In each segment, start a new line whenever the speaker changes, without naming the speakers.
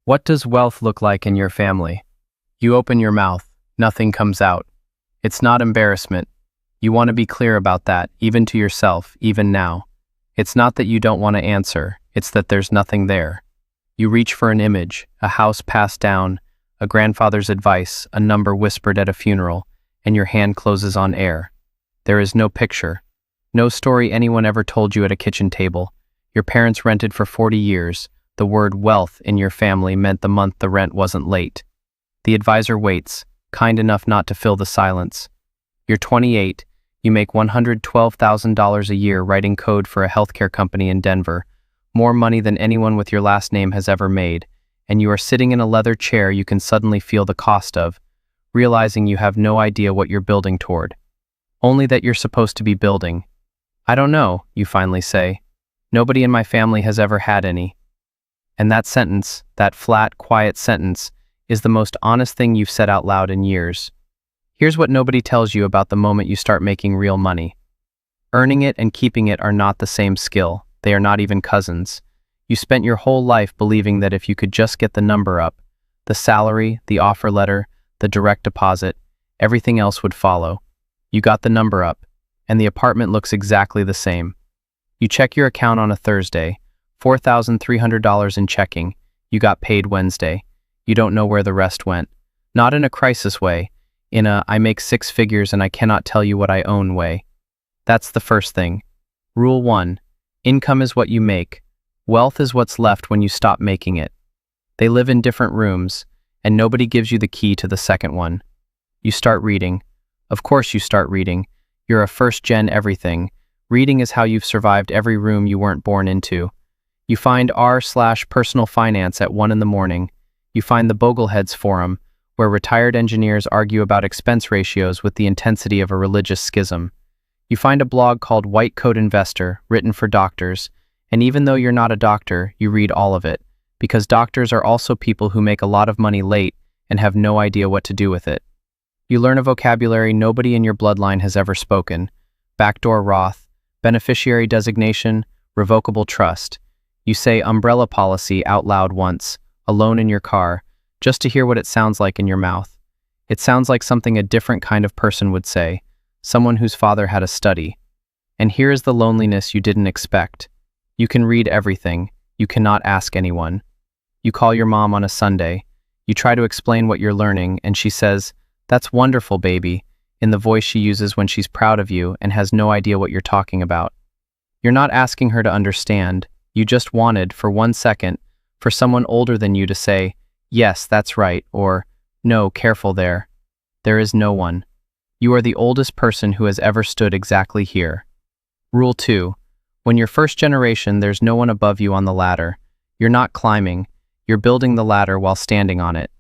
What does wealth look like in your family? You open your mouth, nothing comes out. It's not embarrassment. You want to be clear about that, even to yourself, even now. It's not that you don't want to answer, it's that there's nothing there. You reach for an image, a house passed down, a grandfather's advice, a number whispered at a funeral, and your hand closes on air. There is no picture. No story anyone ever told you at a kitchen table. Your parents rented for 40 years. The word wealth in your family meant the month the rent wasn't late. The advisor waits, kind enough not to fill the silence. You're 28. You make $112,000 a year writing code for a healthcare company in Denver, more money than anyone with your last name has ever made, and you are sitting in a leather chair you can suddenly feel the cost of, realizing you have no idea what you're building toward. Only that you're supposed to be building. I don't know, you finally say. Nobody in my family has ever had any. And that sentence, that flat, quiet sentence, is the most honest thing you've said out loud in years. Here's what nobody tells you about the moment you start making real money. Earning it and keeping it are not the same skill. They are not even cousins. You spent your whole life believing that if you could just get the number up, the salary, the offer letter, the direct deposit, everything else would follow. You got the number up, and the apartment looks exactly the same. You check your account on a Thursday, $4,300 in checking. You got paid Wednesday. You don't know where the rest went. Not in a crisis way, in a I make six figures and I cannot tell you what I own way. That's the first thing. Rule 1. Income is what you make. Wealth is what's left when you stop making it. They live in different rooms, and nobody gives you the key to the second one. You start reading. Of course you start reading. You're a first-gen everything. Reading is how you've survived every room you weren't born into. You find r/personal finance at 1 in the morning. You find the Bogleheads forum, where retired engineers argue about expense ratios with the intensity of a religious schism. You find a blog called White Coat Investor, written for doctors, and even though you're not a doctor, you read all of it, because doctors are also people who make a lot of money late and have no idea what to do with it. You learn a vocabulary nobody in your bloodline has ever spoken: backdoor Roth, beneficiary designation, revocable trust. You say umbrella policy out loud once, alone in your car, just to hear what it sounds like in your mouth. It sounds like something a different kind of person would say, someone whose father had a study. And here is the loneliness you didn't expect. You can read everything. You cannot ask anyone. You call your mom on a Sunday. You try to explain what you're learning, and she says, "That's wonderful, baby," in the voice she uses when she's proud of you and has no idea what you're talking about. You're not asking her to understand. You just wanted, for 1 second, for someone older than you to say, "Yes, that's right," or, "No, careful there." There is no one. You are the oldest person who has ever stood exactly here. Rule 2. When you're first generation, there's no one above you on the ladder. You're not climbing. You're building the ladder while standing on it.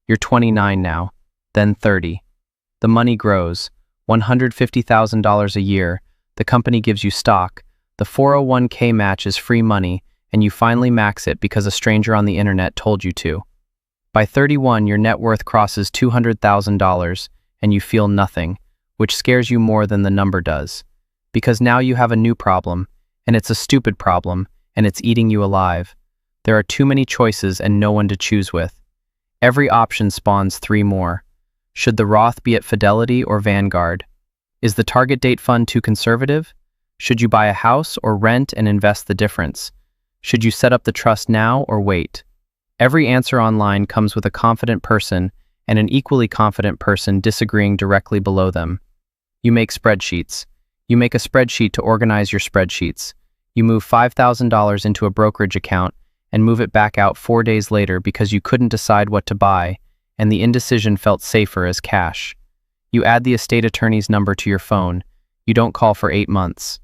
You're 29 now, then 30. The money grows. $150,000 a year. The company gives you stock. The 401k match is free money, and you finally max it because a stranger on the internet told you to. By 31, your net worth crosses $200,000, and you feel nothing, which scares you more than the number does. Because now you have a new problem, and it's a stupid problem, and it's eating you alive. There are too many choices and no one to choose with. Every option spawns 3 more. Should the Roth be at Fidelity or Vanguard? Is the target date fund too conservative? Should you buy a house or rent and invest the difference? Should you set up the trust now or wait? Every answer online comes with a confident person and an equally confident person disagreeing directly below them. You make spreadsheets. You make a spreadsheet to organize your spreadsheets. You move $5,000 into a brokerage account and move it back out 4 days later because you couldn't decide what to buy, and the indecision felt safer as cash. You add the estate attorney's number to your phone. You don't call for 8 months.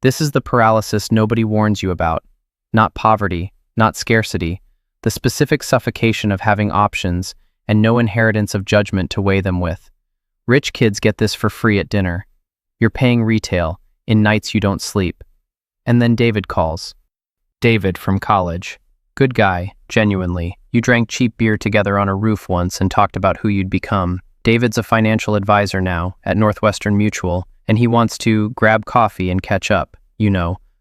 This is the paralysis nobody warns you about. Not poverty, not scarcity, the specific suffocation of having options and no inheritance of judgment to weigh them with. Rich kids get this for free at dinner. You're paying retail, in nights you don't sleep. And then David calls. David from college. Good guy, genuinely. You drank cheap beer together on a roof once and talked about who you'd become. David's a financial advisor now at Northwestern Mutual, and he wants to grab coffee and catch up,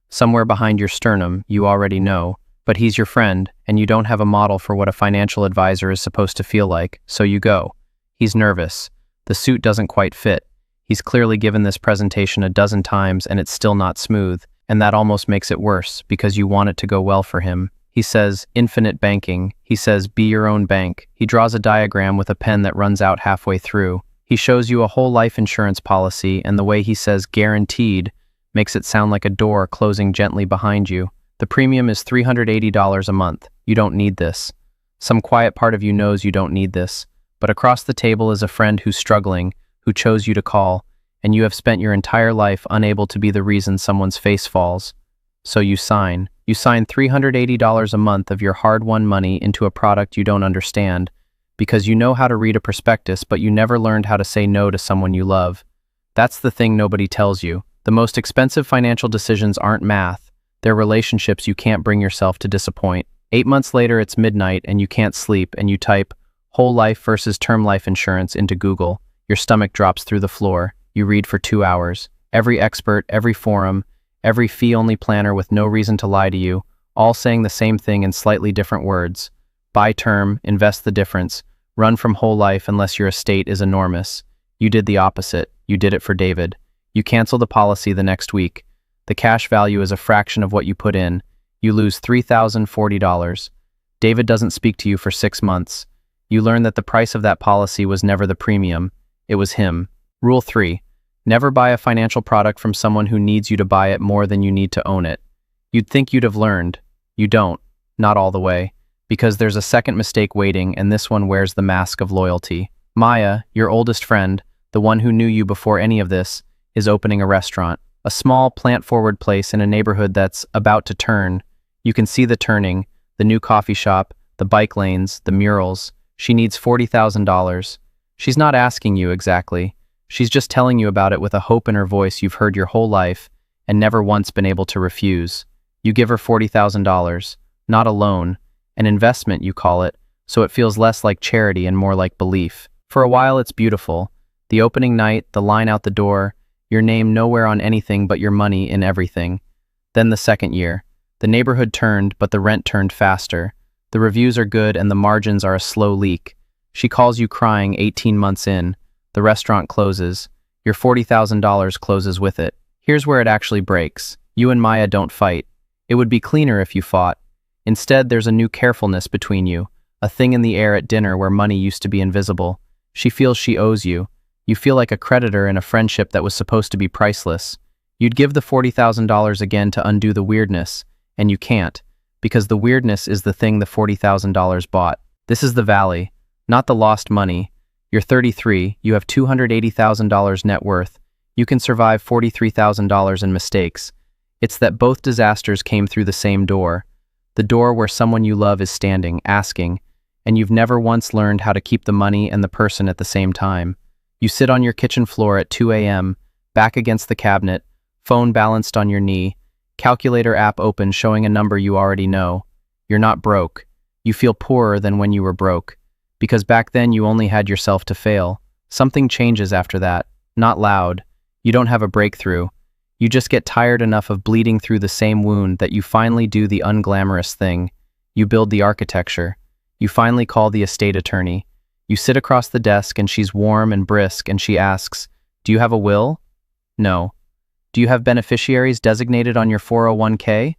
somewhere behind your sternum, you already know. But he's your friend, and you don't have a model for what a financial advisor is supposed to feel like, so you go. He's nervous. The suit doesn't quite fit. He's clearly given this presentation a dozen times and it's still not smooth, and that almost makes it worse because you want it to go well for him. He says, infinite banking. He says, be your own bank. He draws a diagram with a pen that runs out halfway through. He shows you a whole life insurance policy, and the way he says guaranteed makes it sound like a door closing gently behind you. The premium is $380 a month. You don't need this. Some quiet part of you knows you don't need this. But across the table is a friend who's struggling, who chose you to call, and you have spent your entire life unable to be the reason someone's face falls. So you sign. You sign $380 a month of your hard-won money into a product you don't understand, because you know how to read a prospectus, but you never learned how to say no to someone you love. That's the thing nobody tells you. The most expensive financial decisions aren't math. They're relationships you can't bring yourself to disappoint. 8 months later, it's midnight and you can't sleep, and you type whole life versus term life insurance into Google. Your stomach drops through the floor. You read for 2 hours. Every expert, every forum, every fee-only planner with no reason to lie to you, all saying the same thing in slightly different words. Buy term, invest the difference, run from whole life unless your estate is enormous. You did the opposite. You did it for David. You cancel the policy the next week. The cash value is a fraction of what you put in. You lose $3,040. David doesn't speak to you for 6 months. You learn that the price of that policy was never the premium. It was him. Rule 3. Never buy a financial product from someone who needs you to buy it more than you need to own it. You'd think you'd have learned. You don't. Not all the way. Because there's a second mistake waiting, and this one wears the mask of loyalty. Maya, your oldest friend, the one who knew you before any of this, is opening a restaurant. A small, plant-forward place in a neighborhood that's about to turn. You can see the turning, the new coffee shop, the bike lanes, the murals. She needs $40,000. She's not asking you exactly. She's just telling you about it with a hope in her voice you've heard your whole life and never once been able to refuse. You give her $40,000, not a loan, an investment you call it, so it feels less like charity and more like belief. For a while it's beautiful. The opening night, the line out the door, your name nowhere on anything but your money in everything. Then the second year. The neighborhood turned, but the rent turned faster. The reviews are good and the margins are a slow leak. She calls you crying 18 months in. The restaurant closes. Your $40,000 closes with it. Here's where it actually breaks. You and Maya don't fight. It would be cleaner if you fought. Instead, there's a new carefulness between you, a thing in the air at dinner where money used to be invisible. She feels she owes you. You feel like a creditor in a friendship that was supposed to be priceless. You'd give the $40,000 again to undo the weirdness, and you can't, because the weirdness is the thing the $40,000 bought. This is the valley, not the lost money. You're 33, you have $280,000 net worth. You can survive $43,000 in mistakes. It's that both disasters came through the same door. The door where someone you love is standing, asking, and you've never once learned how to keep the money and the person at the same time. You sit on your kitchen floor at 2 a.m., back against the cabinet, phone balanced on your knee, calculator app open showing a number you already know. You're not broke. You feel poorer than when you were broke. Because back then you only had yourself to fail. Something changes after that. Not loud. You don't have a breakthrough. You just get tired enough of bleeding through the same wound that you finally do the unglamorous thing. You build the architecture. You finally call the estate attorney. You sit across the desk and she's warm and brisk and she asks, "Do you have a will?" "No." "Do you have beneficiaries designated on your 401k?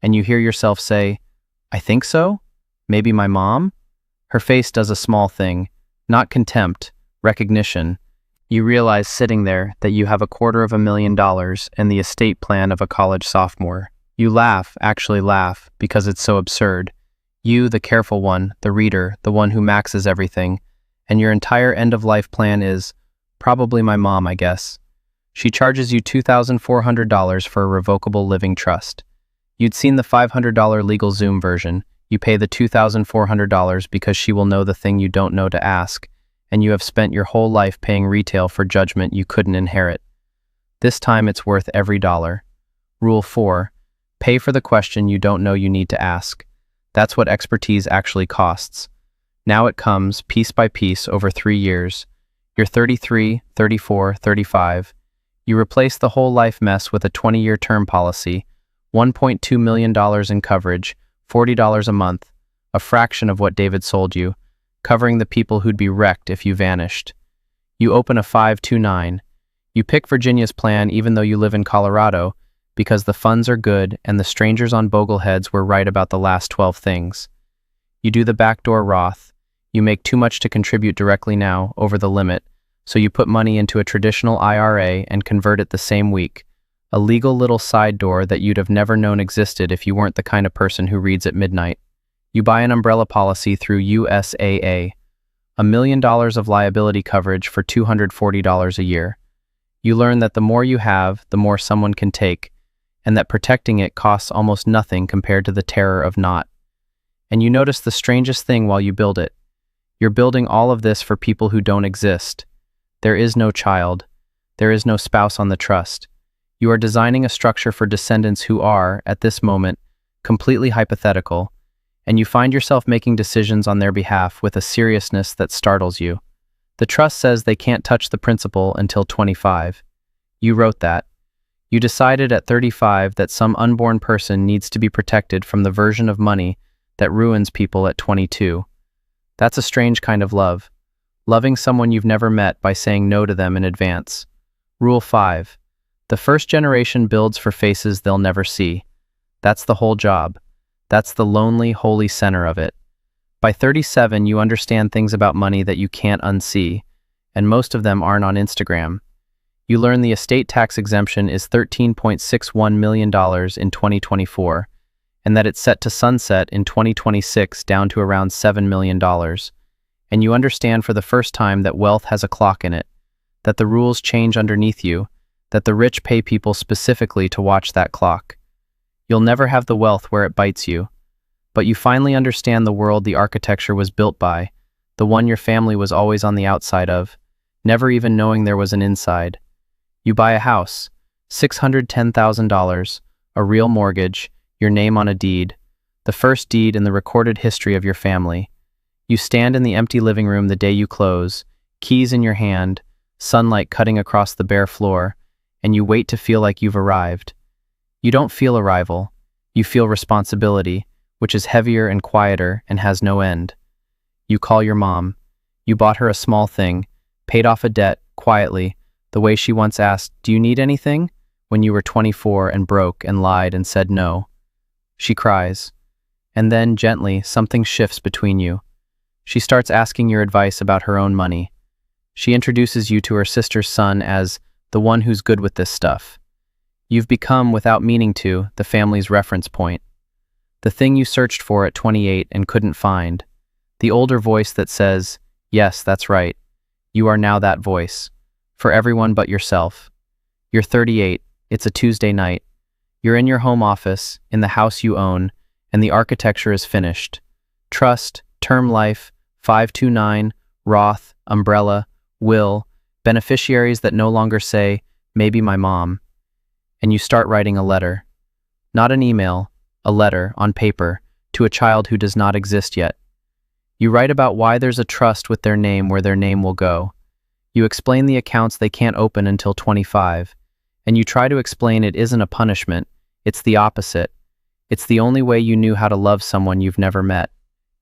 And you hear yourself say, "I think so? Maybe my mom?" Her face does a small thing, not contempt, recognition. You realize sitting there that you have $250,000 and the estate plan of a college sophomore. You laugh, actually laugh, because it's so absurd. You, the careful one, the reader, the one who maxes everything, and your entire end-of-life plan is, probably my mom, I guess. She charges you $2,400 for a revocable living trust. You'd seen the $500 LegalZoom version. You pay the $2,400 because she will know the thing you don't know to ask, and you have spent your whole life paying retail for judgment you couldn't inherit. This time it's worth every dollar. Rule 4. Pay for the question you don't know you need to ask. That's what expertise actually costs. Now it comes, piece by piece, over 3 years. You're 33, 34, 35. You replace the whole life mess with a 20-year term policy, $1.2 million in coverage, $40 a month, a fraction of what David sold you, covering the people who'd be wrecked if you vanished. You open a 529. You pick Virginia's plan even though you live in Colorado because the funds are good and the strangers on Bogleheads were right about the last 12 things. You do the backdoor Roth. You make too much to contribute directly now, over the limit, so you put money into a traditional IRA and convert it the same week. A legal little side door that you'd have never known existed if you weren't the kind of person who reads at midnight. You buy an umbrella policy through USAA. $1 million of liability coverage for $240 a year. You learn that the more you have, the more someone can take, and that protecting it costs almost nothing compared to the terror of not. And you notice the strangest thing while you build it. You're building all of this for people who don't exist. There is no child. There is no spouse on the trust. You are designing a structure for descendants who are, at this moment, completely hypothetical, and you find yourself making decisions on their behalf with a seriousness that startles you. The trust says they can't touch the principal until 25. You wrote that. You decided at 35 that some unborn person needs to be protected from the version of money that ruins people at 22. That's a strange kind of love. Loving someone you've never met by saying no to them in advance. Rule 5. The first generation builds for faces they'll never see. That's the whole job. That's the lonely, holy center of it. By 37, you understand things about money that you can't unsee, and most of them aren't on Instagram. You learn the estate tax exemption is $13.61 million in 2024, and that it's set to sunset in 2026 down to around $7 million. And you understand for the first time that wealth has a clock in it, that the rules change underneath you, that the rich pay people specifically to watch that clock. You'll never have the wealth where it bites you, but you finally understand the world the architecture was built by, the one your family was always on the outside of, never even knowing there was an inside. You buy a house, $610,000, a real mortgage, your name on a deed, the first deed in the recorded history of your family. You stand in the empty living room the day you close, keys in your hand, sunlight cutting across the bare floor, and you wait to feel like you've arrived. You don't feel arrival. You feel responsibility, which is heavier and quieter and has no end. You call your mom. You bought her a small thing, paid off a debt, quietly, the way she once asked, "Do you need anything?" when you were 24 and broke and lied and said no. She cries. And then, gently, something shifts between you. She starts asking your advice about her own money. She introduces you to her sister's son as the one who's good with this stuff. You've become, without meaning to, the family's reference point. The thing you searched for at 28 and couldn't find. The older voice that says, "Yes, that's right." You are now that voice. For everyone but yourself. You're 38. It's a Tuesday night. You're in your home office, in the house you own, and the architecture is finished. Trust, term life, 529, Roth, umbrella, will, beneficiaries that no longer say, "Maybe my mom." And you start writing a letter. Not an email, a letter, on paper, to a child who does not exist yet. You write about why there's a trust with their name where their name will go. You explain the accounts they can't open until 25, and you try to explain it isn't a punishment, it's the opposite. It's the only way you knew how to love someone you've never met.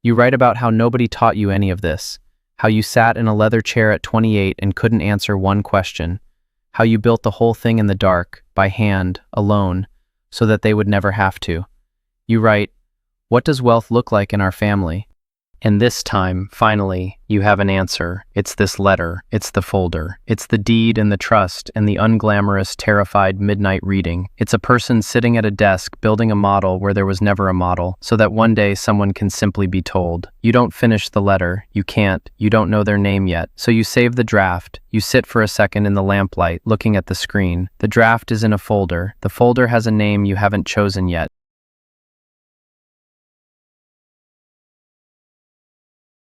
You write about how nobody taught you any of this, how you sat in a leather chair at 28 and couldn't answer one question, how you built the whole thing in the dark, by hand, alone, so that they would never have to. You write, "What does wealth look like in our family?" And this time, finally, you have an answer. It's this letter. It's the folder. It's the deed and the trust and the unglamorous, terrified midnight reading. It's a person sitting at a desk building a model where there was never a model, so that one day someone can simply be told. You don't finish the letter. You can't. You don't know their name yet. So you save the draft. You sit for a second in the lamplight, looking at the screen. The draft is in a folder. The folder has a name you haven't chosen yet.